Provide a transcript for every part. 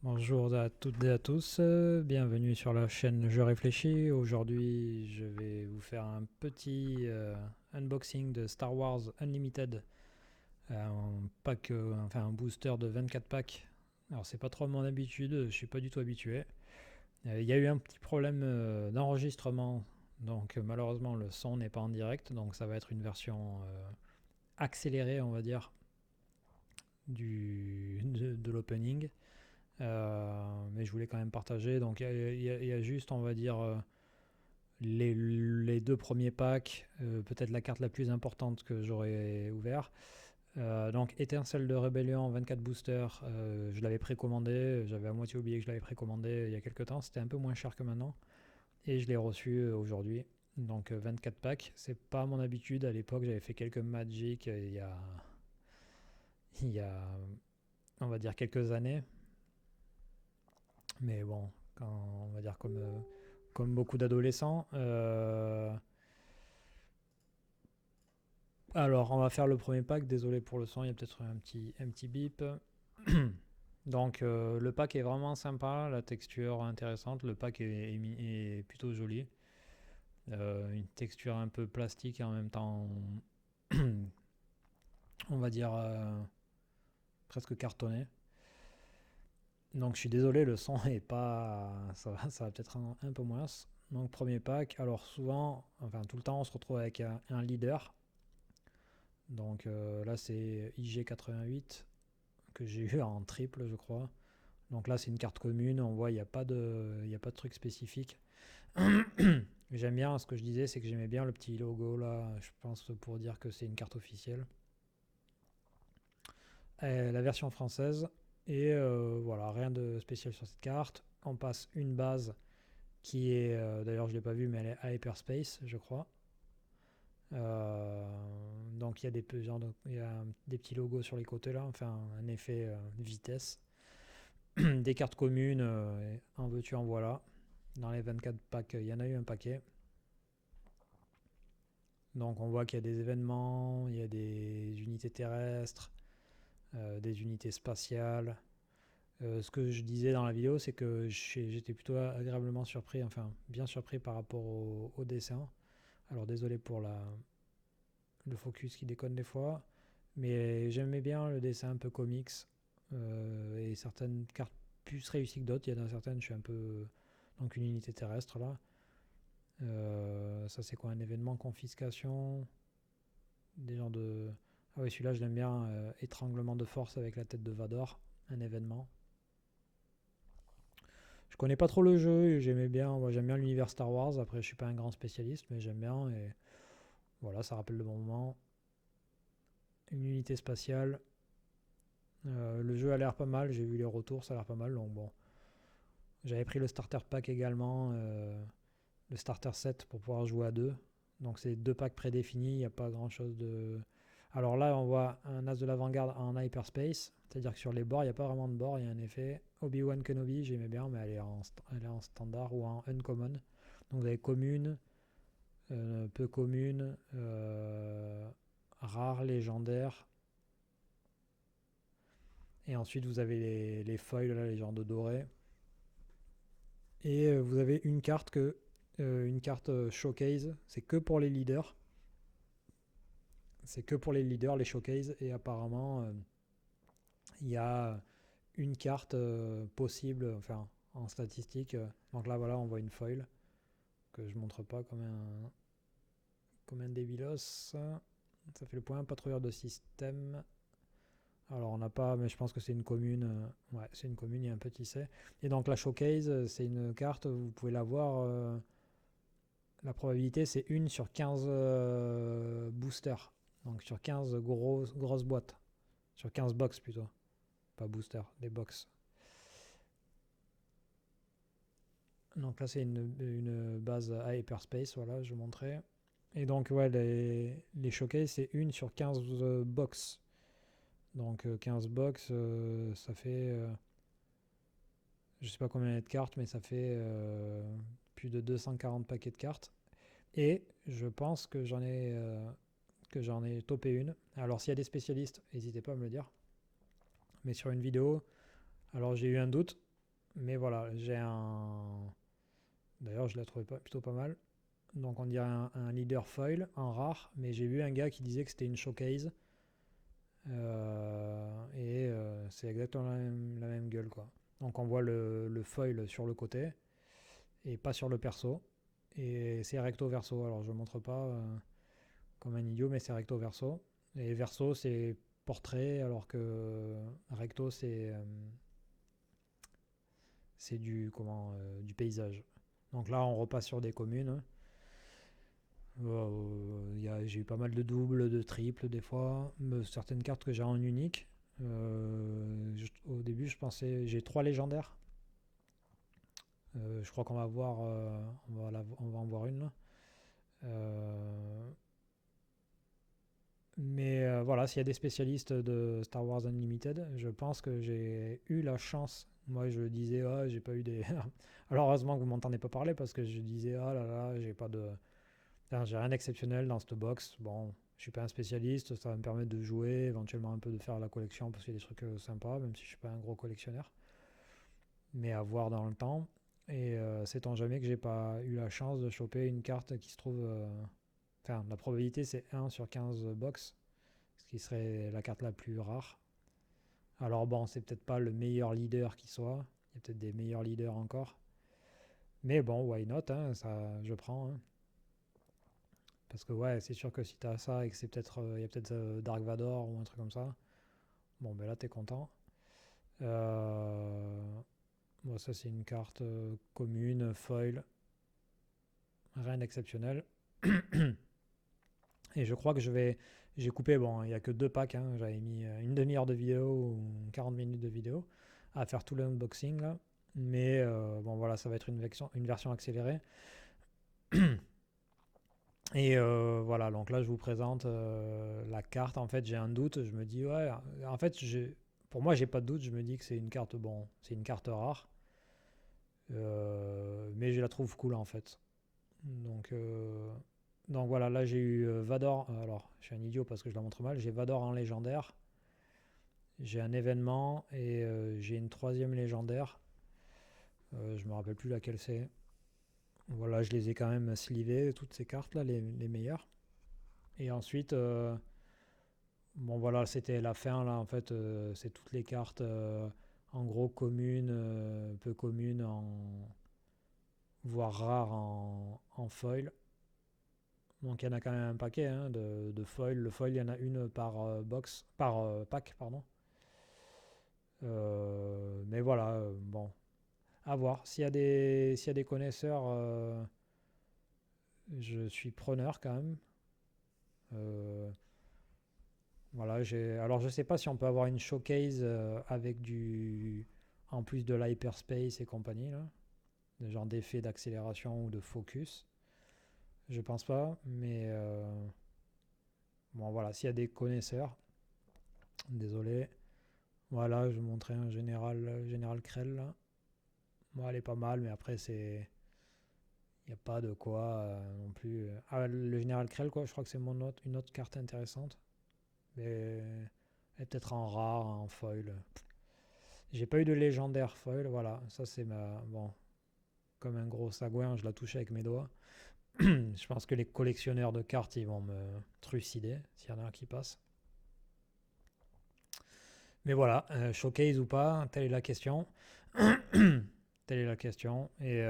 Bonjour à toutes et à tous, bienvenue sur la chaîne Je Réfléchis. Aujourd'hui, je vais vous faire un petit unboxing de Star Wars Unlimited, un booster de 24 packs. Alors, c'est pas trop mon habitude, je suis pas du tout habitué. Il y a eu un petit problème d'enregistrement, donc malheureusement le son n'est pas en direct, donc ça va être une version accélérée, on va dire, de l'opening. Mais je voulais quand même partager. Donc il y a juste, on va dire, les deux premiers packs, peut-être la carte la plus importante que j'aurais ouvert. Donc Étincelle de Rébellion 24 boosters, je l'avais précommandé, j'avais à moitié oublié que je l'avais précommandé il y a quelques temps, c'était un peu moins cher que maintenant, et je l'ai reçu aujourd'hui. Donc 24 packs, c'est pas mon habitude, à l'époque j'avais fait quelques Magic il y a on va dire quelques années, mais bon, quand, on va dire comme beaucoup d'adolescents. Alors, on va faire le premier pack. Désolé pour le son, il y a peut-être un petit bip. Donc, le pack est vraiment sympa, la texture intéressante. Le pack est plutôt joli. Une texture un peu plastique et en même temps, on va dire presque cartonné. Donc, je suis désolé, le son est pas. Ça va peut-être un peu moins. Donc, premier pack. Alors, souvent, enfin, tout le temps, on se retrouve avec un leader. Donc là, c'est IG88 que j'ai eu en triple, je crois. Donc là, c'est une carte commune. On voit, il y a pas de truc spécifique. J'aime bien, ce que je disais, c'est que j'aimais bien le petit logo là. Je pense pour dire que c'est une carte officielle. La version française. Et voilà, rien de spécial sur cette carte. On passe une base qui est, d'ailleurs, je ne l'ai pas vue, mais elle est à Hyperspace, je crois. Donc il y a des petits logos sur les côtés là, enfin un effet vitesse. Des cartes communes, en veux-tu en voilà. Dans les 24 packs, il y en a eu un paquet. Donc on voit qu'il y a des événements, il y a des unités terrestres, des unités spatiales. Ce que je disais dans la vidéo, c'est que j'étais plutôt agréablement surpris, enfin bien surpris par rapport au dessin. Alors désolé pour le focus qui déconne des fois. Mais j'aimais bien le dessin un peu comics, et certaines cartes plus réussies que d'autres. Il y en a certaines, je suis un peu. Donc une unité terrestre là. Ça c'est quoi, un événement confiscation. Des genres de. Ah oui, celui-là je l'aime bien. Étranglement de force avec la tête de Vador. Un événement. Je connais pas trop le jeu, j'aimais bien. Moi j'aime bien l'univers Star Wars. Après je suis pas un grand spécialiste, mais j'aime bien. Et voilà, ça rappelle de bons moments. Une unité spatiale. Le jeu a l'air pas mal, j'ai vu les retours, ça a l'air pas mal. Donc bon, j'avais pris le starter pack également, le starter set pour pouvoir jouer à deux. Donc c'est deux packs prédéfinis, il n'y a pas grand chose de. Alors là, on voit un as de l'avant-garde en hyperspace, c'est-à-dire que sur les bords, il n'y a pas vraiment de bord, il y a un effet. Obi-Wan Kenobi, j'aimais bien, mais elle est en standard ou en uncommon. Donc vous avez commune, peu commune, rare, légendaire. Et ensuite, vous avez les foils, là, les genres de dorés. Et vous avez une carte showcase, c'est que pour les leaders. C'est que pour les leaders, les showcase. Et apparemment, il y a une carte possible, enfin, en statistique. Donc là, voilà, on voit une foil que je montre pas comme un débilos. Ça fait le point, patrouilleur de système. Alors on n'a pas, mais je pense que c'est une commune. Ouais, c'est une commune, il y a un petit C. Et donc la showcase, c'est une carte, vous pouvez la voir. La probabilité, c'est une sur 15 boosters. Donc sur 15 grosses boîtes. Sur 15 box plutôt. Pas booster, des box. Donc là, c'est une base à Hyperspace, voilà, je vous montrais. Et donc, ouais, les showcases, c'est une sur 15 box. Donc 15 box, ça fait. Je sais pas combien il y a de cartes, mais ça fait plus de 240 paquets de cartes. Et je pense que j'en ai topé une. Alors s'il y a des spécialistes, n'hésitez pas à me le dire. Mais sur une vidéo, alors j'ai eu un doute. Mais voilà, j'ai un... D'ailleurs, je l'ai trouvé plutôt pas mal. Donc on dirait un leader foil, un rare, mais j'ai vu un gars qui disait que c'était une showcase. C'est exactement la même gueule, quoi. Donc on voit le foil sur le côté et pas sur le perso. Et c'est recto verso. Alors je montre pas comme un idiot, mais c'est recto verso. Et verso c'est portrait, alors que recto c'est du paysage. Donc là on repasse sur des communes. J'ai eu pas mal de doubles, de triples des fois, certaines cartes que j'ai en unique. Au début, je pensais, j'ai 3 légendaires. Je crois qu'on va voir, on va en voir une là. Euh, voilà, s'il y a des spécialistes de Star Wars Unlimited, je pense que j'ai eu la chance. Moi, je disais, ah, j'ai pas eu des. Alors, heureusement que vous m'entendez pas parler parce que je disais, ah là là, j'ai pas de. Enfin, j'ai rien d'exceptionnel dans cette box. Bon, je suis pas un spécialiste, ça va me permettre de jouer, éventuellement un peu de faire la collection parce qu'il y a des trucs sympas, même si je suis pas un gros collectionneur. Mais à voir dans le temps. Et sait-on jamais que j'ai pas eu la chance de choper une carte qui se trouve. Enfin, la probabilité c'est 1 sur 15 box, ce qui serait la carte la plus rare. Alors bon, c'est peut-être pas le meilleur leader qui soit. Il y a peut-être des meilleurs leaders encore. Mais bon, why not, hein, ça, je prends, hein. Parce que ouais, c'est sûr que si t'as ça et que c'est peut-être, il y a peut-être Dark Vador ou un truc comme ça, bon ben là t'es content. Bon, ça c'est une carte commune, foil, rien d'exceptionnel. Et je crois que j'ai coupé, bon, il n'y a que 2 packs, hein, j'avais mis une demi-heure de vidéo ou 40 minutes de vidéo à faire tout l'unboxing là. Mais bon voilà, ça va être une version accélérée. Et voilà, donc là je vous présente la carte. En fait, j'ai un doute. Je me dis, ouais, en fait, pour moi, j'ai pas de doute. Je me dis que c'est une carte, bon, c'est une carte rare. Mais je la trouve cool en fait. Donc, euh, donc voilà, là j'ai eu Vador. Alors, je suis un idiot parce que je la montre mal. J'ai Vador en légendaire. J'ai un événement et j'ai une troisième légendaire. Je me rappelle plus laquelle c'est. Voilà, je les ai quand même slivées, toutes ces cartes là, les meilleures. Et ensuite, bon voilà, c'était la fin là en fait, c'est toutes les cartes en gros communes, peu communes, voire rares en foil. Donc il y en a quand même un paquet hein, de foil. Le foil, il y en a une par box, par pack, pardon. Mais voilà, bon, à voir. S'il y a des connaisseurs, je suis preneur quand même. Euh, voilà, alors je sais pas si on peut avoir une showcase avec en plus de l'hyperspace et compagnie là, de genre d'effet d'accélération ou de focus. Je pense pas, mais bon voilà, s'il y a des connaisseurs, désolé. Voilà, je vous montrais un général Krell là. Bon, elle est pas mal, mais après c'est, il n'y a pas de quoi non plus. Ah, le général Krell quoi, je crois que c'est une autre carte intéressante, mais elle est peut-être en rare, en foil. J'ai pas eu de légendaire foil, voilà, ça c'est ma, bon, comme un gros sagouin, je la touche avec mes doigts. Je pense que les collectionneurs de cartes, ils vont me trucider s'il y en a un qui passe. Mais voilà, showcase ou pas, telle est la question. Telle est la question. Et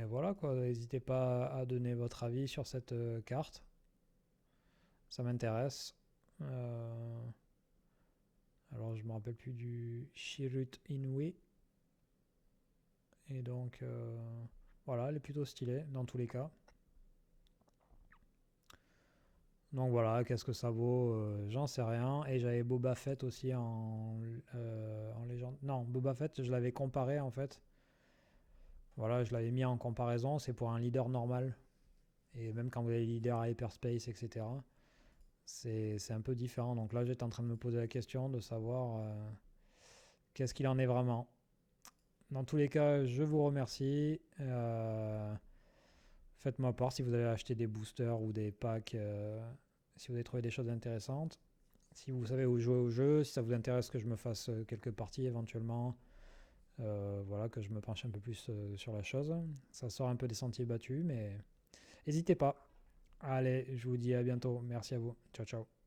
voilà quoi, n'hésitez pas à donner votre avis sur cette carte. Ça m'intéresse. Euh, alors je me rappelle plus du Chirrut Inouï. Et donc voilà, elle est plutôt stylée dans tous les cas. Donc voilà, qu'est-ce que ça vaut j'en sais rien. Et j'avais Boba Fett aussi en légende. Non, Boba Fett, je l'avais comparé en fait. Voilà, je l'avais mis en comparaison. C'est pour un leader normal. Et même quand vous avez leader hyperspace, etc., c'est un peu différent. Donc là, j'étais en train de me poser la question de savoir qu'est-ce qu'il en est vraiment. Dans tous les cas, je vous remercie. Faites-moi part si vous avez acheté des boosters ou des packs, si vous avez trouvé des choses intéressantes. Si vous savez où jouer au jeu, si ça vous intéresse que je me fasse quelques parties éventuellement, voilà, que je me penche un peu plus sur la chose. Ça sort un peu des sentiers battus, mais n'hésitez pas. Allez, je vous dis à bientôt. Merci à vous. Ciao, ciao.